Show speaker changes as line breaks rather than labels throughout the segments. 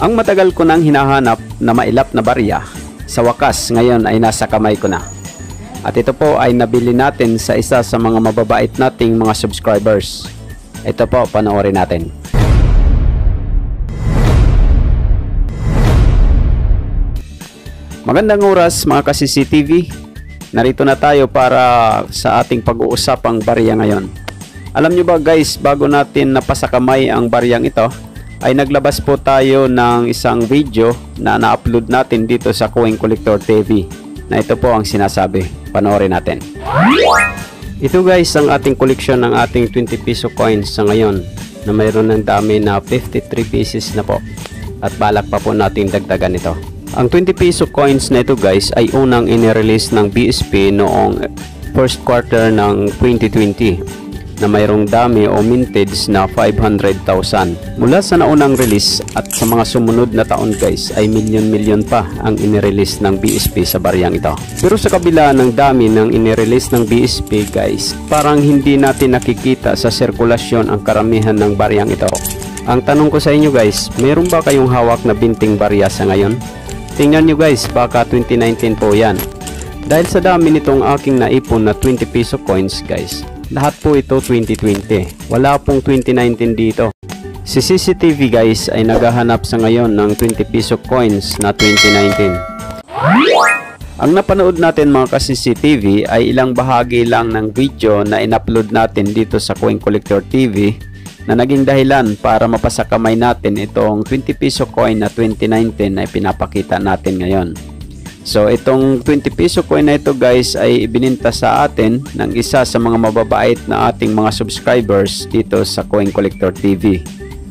Ang matagal ko nang hinahanap na mailap na barya, sa wakas ngayon ay nasa kamay ko na. At ito po ay nabili natin sa isa sa mga mababait nating mga subscribers. Ito po, panoorin natin. Magandang oras mga ka-CCTV. Narito na tayo para sa ating pag-uusapang barya ngayon. Alam nyo ba guys, bago natin napasakamay ang baryang ito, ay naglabas po tayo ng isang video na na-upload natin dito sa Coin Collector TV. Na ito po ang sinasabi. Panoorin natin. Ito guys ang ating koleksyon ng ating 20 piso coins sa ngayon, na mayroon ng dami na 53 pieces na po. At balak pa po natin dagdagan ito. Ang 20 piso coins na ito guys ay unang inirelease ng BSP noong first quarter ng 2020 na mayroong dami o mintage na 500,000. Mula sa naunang release at sa mga sumunod na taon guys ay milyon-milyon pa ang inirelease ng BSP sa baryang ito. Pero sa kabila ng dami ng inirelease ng BSP guys, parang hindi natin nakikita sa sirkulasyon ang karamihan ng baryang ito. Ang tanong ko sa inyo guys, meron ba kayong hawak na binting barya sa ngayon? Tingnan nyo guys, baka 2019 po yan. Dahil sa dami nitong aking naipon na 20 piso coins guys, lahat po ito 2020. Wala pong 2019 dito. Si CCTV guys ay naghahanap sa ngayon ng 20 piso coins na 2019. Ang napanood natin mga ka-CCTV ay ilang bahagi lang ng video na in-upload natin dito sa Coin Collector TV na naging dahilan para mapasakamay natin itong 20 piso coin na 2019 na pinapakita natin ngayon. So itong 20 piso coin na ito guys ay ibininta sa atin ng isa sa mga mababait na ating mga subscribers dito sa Coin Collector TV.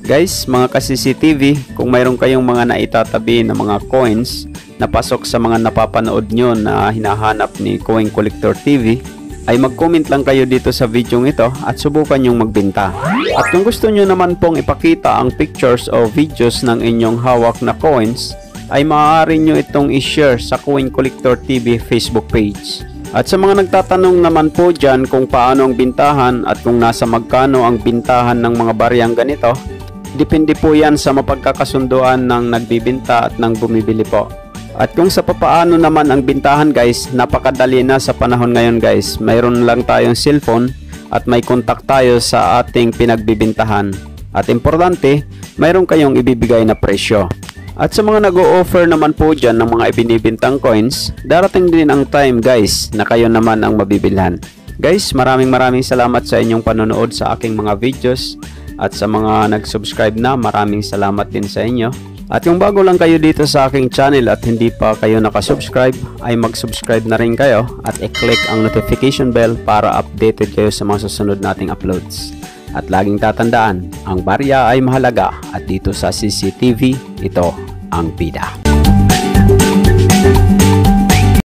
Guys, mga ka-CCTV, kung mayroon kayong mga naitatabi na mga coins na pasok sa mga napapanood nyo na hinahanap ni Coin Collector TV, ay mag-comment lang kayo dito sa video ito at subukan nyong magbenta. At kung gusto nyo naman pong ipakita ang pictures o videos ng inyong hawak na coins, ay maaari nyo itong i-share sa Coin Collector TV Facebook page. At sa mga nagtatanong naman po dyan kung paano ang bintahan at kung nasa magkano ang bintahan ng mga baryang ganito, depende po yan sa mapagkakasunduan ng nagbibinta at ng bumibili po. At kung sa papaano naman ang bintahan guys, napakadali na sa panahon ngayon guys. Mayroon lang tayong cellphone at may contact tayo sa ating pinagbibintahan. At importante, mayroon kayong ibibigay na presyo. At sa mga nag-o-offer naman po dyan ng mga ibinibintang coins, darating din ang time guys na kayo naman ang mabibilhan. Guys, maraming salamat sa inyong panonood sa aking mga videos. At sa mga nag-subscribe na, maraming salamat din sa inyo. At kung bago lang kayo dito sa aking channel at hindi pa kayo nakasubscribe, ay mag-subscribe na rin kayo at i-click ang notification bell para updated kayo sa mga susunod nating uploads. At laging tatandaan, ang barya ay mahalaga at dito sa CCTV, ito ang bida.